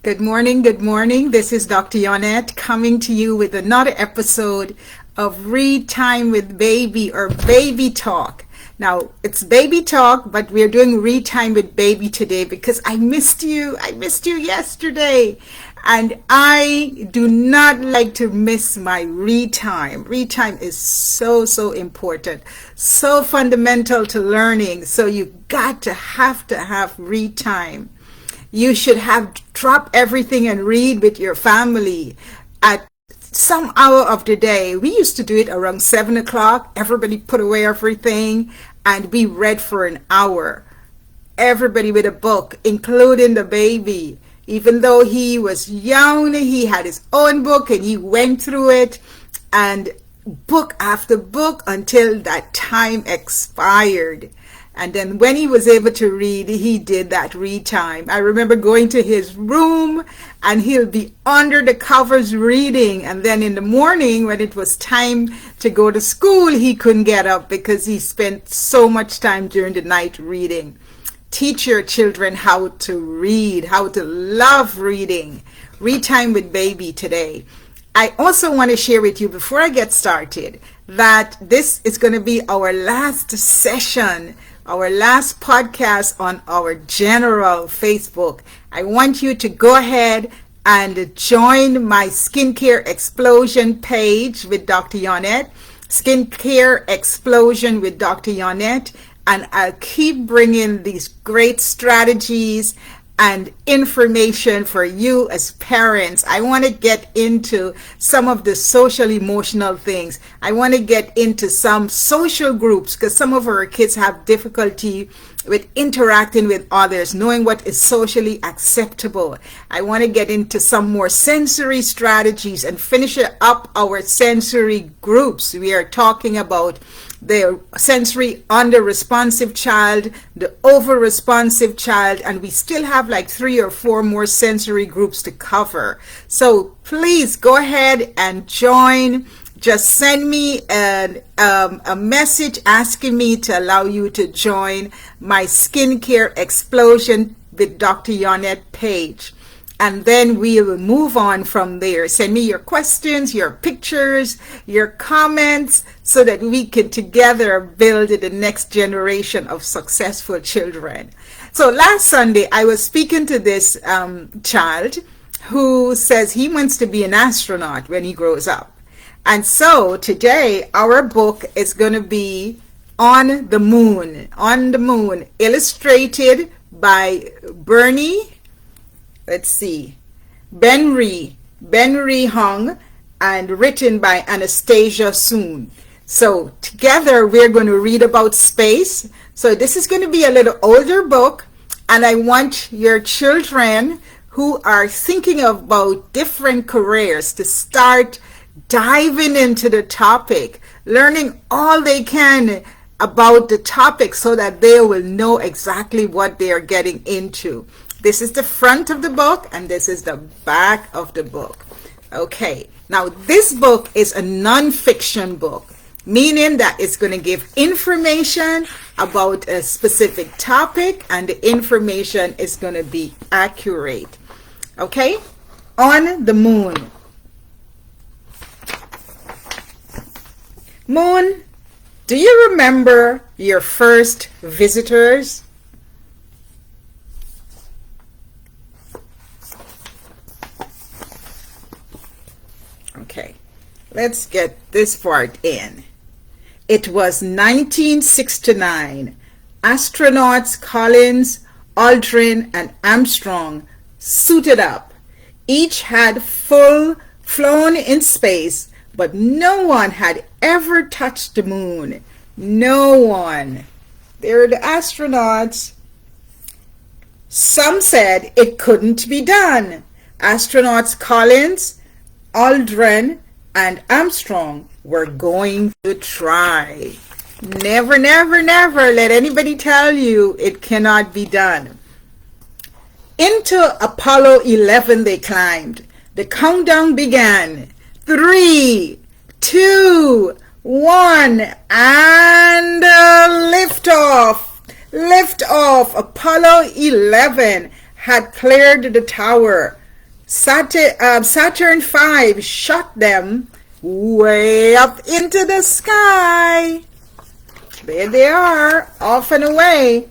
Good morning, good morning. This is Dr. Yonnette coming to you with another episode of Read Time with Baby or Baby Talk. Now, it's Baby Talk, but we're doing Read Time with Baby today because I missed you. I missed you yesterday. And I do not like to miss my read time. Read time is so important, so fundamental to learning. So you got to have read time. You should have drop everything and read with your family at some hour of the day. We used to do it around 7 o'clock. Everybody put away everything and we read for an hour. Everybody with a book, including the baby. Even though he was young, he had his own book and he went through it and book after book until that time expired. And then when he was able to read, he did that read time. I remember going to his room and he'll be under the covers reading. And then in the morning when it was time to go to school, he couldn't get up because he spent so much time during the night reading. Teach your children how to read, how to love reading. Read time with baby today. I also want to share with you before I get started that this is going to be our last session, our last podcast on our general Facebook. I want you to go ahead and join my Skincare Explosion page with Dr. Yonnette, Skincare Explosion with Dr. Yonnette, and I'll keep bringing these great strategies and information for you as parents. I want to get into some of the social emotional things. I want to get into some social groups because some of our kids have difficulty with interacting with others, knowing what is socially acceptable. I want to get into some more sensory strategies and finish up our sensory groups. We are talking about the sensory under-responsive child, the over-responsive child, and we still have like 3 or 4 more sensory groups to cover. So please go ahead and join. Just send me a message asking me to allow you to join my Skincare Explosion with Dr. Yonnette page. And then we will move on from there. Send me your questions, your pictures, your comments, so that we can together build the next generation of successful children. So last Sunday, I was speaking to this child who says he wants to be an astronaut when he grows up. And so today, our book is going to be On the Moon, illustrated by Ben Hung, and written by Anastasia Soon. So together we're going to read about space. So this is going to be a little older book, and I want your children who are thinking about different careers to start diving into the topic, learning all they can about the topic so that they will know exactly what they are getting into. This is the front of the book and this is the back of the book. Okay, now this book is a non-fiction book, meaning that it's going to give information about a specific topic and the information is going to be accurate. Okay, On the Moon. Moon, do you remember your first visitors? Okay, let's get this part in. It was 1969. Astronauts Collins, Aldrin, and Armstrong suited up. Each had flown in space, but no one had ever touched the moon. No one. They're the astronauts. Some said it couldn't be done. Astronauts Collins, Aldrin, and Armstrong were going to try. Never let anybody tell you it cannot be done. Into Apollo 11 they climbed. The countdown began. 3, 2, 1, and liftoff. Liftoff. Apollo 11 had cleared the tower. Saturn V shot them way up into the sky. There they are, off and away.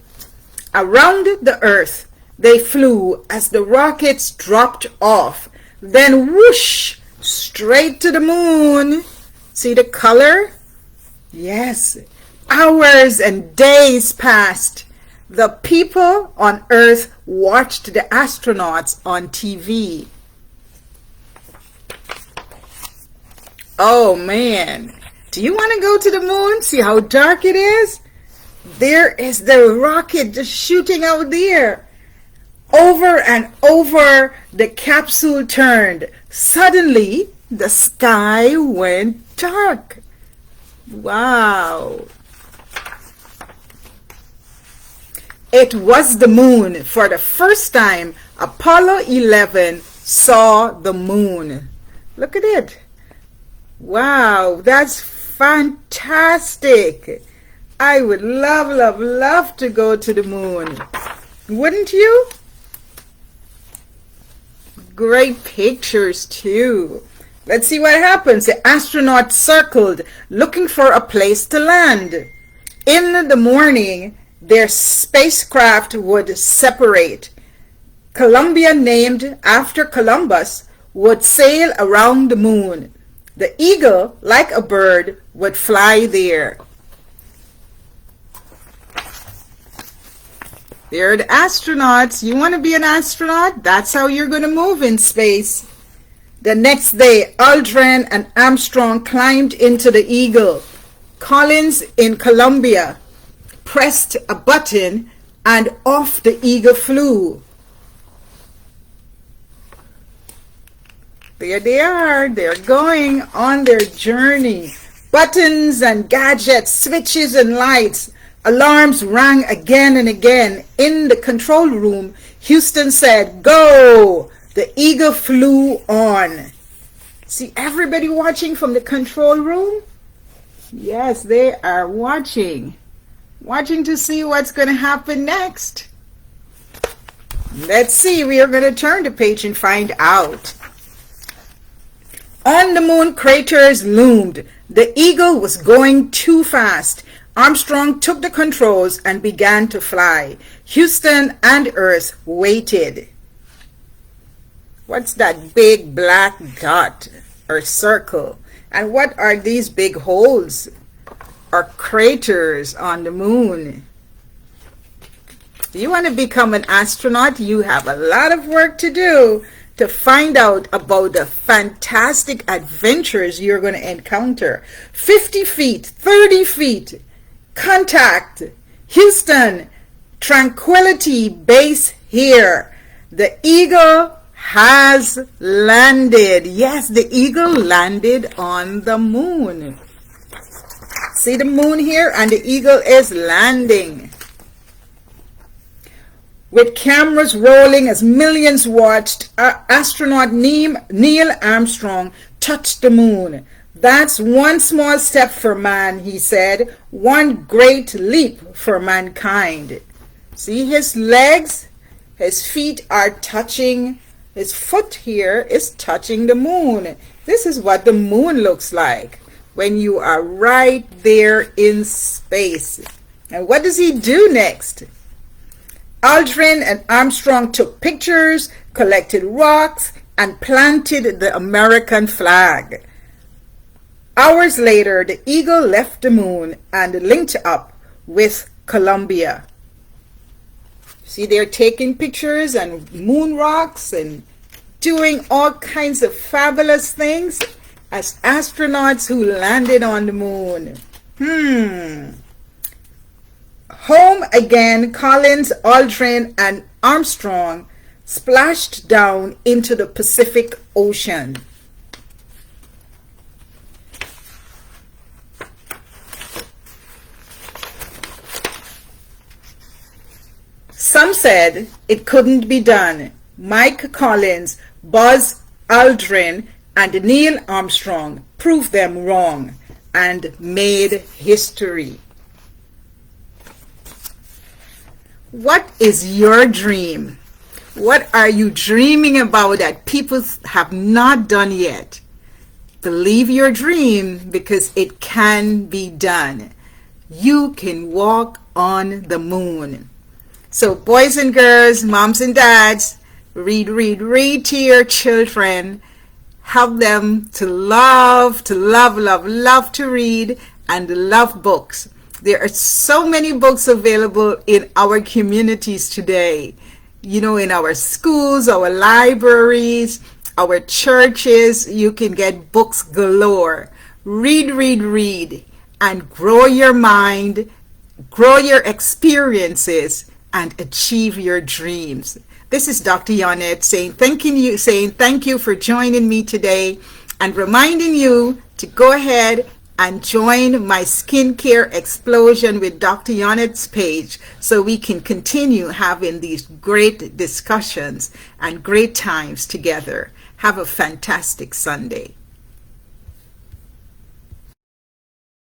Around the Earth, they flew as the rockets dropped off. Then whoosh, straight to the moon. See the color? Yes. Hours and days passed. The people on Earth watched the astronauts on TV. Oh man, do you want to go to the moon? See how dark it is? There is the rocket just shooting out there. Over and over the capsule turned. Suddenly, the sky went dark. Wow. It was the moon. For the first time, Apollo 11 saw the moon. Look at it. Wow, that's fantastic. I would love, love, love to go to the moon. Wouldn't you? Great pictures too. Let's see what happens. The astronauts circled, looking for a place to land. In the morning, their spacecraft would separate. Columbia, named after Columbus, would sail around the moon. The eagle, like a bird, would fly there. There are the astronauts. You want to be an astronaut? That's how you're going to move in space. The next day, Aldrin and Armstrong climbed into the Eagle. Collins in Columbia pressed a button and off the Eagle flew. There they are. They're going on their journey. Buttons and gadgets, switches and lights. Alarms rang again and again. In the control room, Houston said, "Go!" The Eagle flew on. See everybody watching from the control room? Yes, they are watching. Watching to see what's going to happen next. Let's see. We are going to turn the page and find out. On the moon, craters loomed. The Eagle was going too fast. Armstrong took the controls and began to fly. Houston and Earth waited. What's that big black dot or circle? And what are these big holes or craters on the moon? Do you want to become an astronaut? You have a lot of work to do to find out about the fantastic adventures you're going to encounter. 50 feet, 30 feet. Contact Houston, Tranquility Base here. The Eagle has landed. Yes, the Eagle landed on the moon. See the moon here, and the Eagle is landing. With cameras rolling as millions watched, astronaut Neil Armstrong touched the moon. "That's one small step for man," he said, "one great leap for mankind." See his legs? His feet are touching, his foot here is touching the moon. This is what the moon looks like when you are right there in space. And what does he do next? Aldrin and Armstrong took pictures, collected rocks, and planted the American flag. Hours later, the Eagle left the moon and linked up with Columbia. See, they're taking pictures and moon rocks and doing all kinds of fabulous things as astronauts who landed on the moon. Home again, Collins, Aldrin, and Armstrong splashed down into the Pacific Ocean. Some said it couldn't be done. Mike Collins, Buzz Aldrin, and Neil Armstrong proved them wrong and made history. What is your dream? What are you dreaming about that people have not done yet? Believe your dream because it can be done. You can walk on the moon. So boys and girls, moms and dads, read, read, read to your children. Help them to love, love to read and love books. There are so many books available in our communities today. You know, in our schools, our libraries, our churches, you can get books galore. Read, read, read, and grow your mind, grow your experiences, and achieve your dreams. This is Dr. Yonnette saying thank you for joining me today and reminding you to go ahead and join my Skincare Explosion with Dr. Yonnette's page so we can continue having these great discussions and great times together. Have a fantastic Sunday.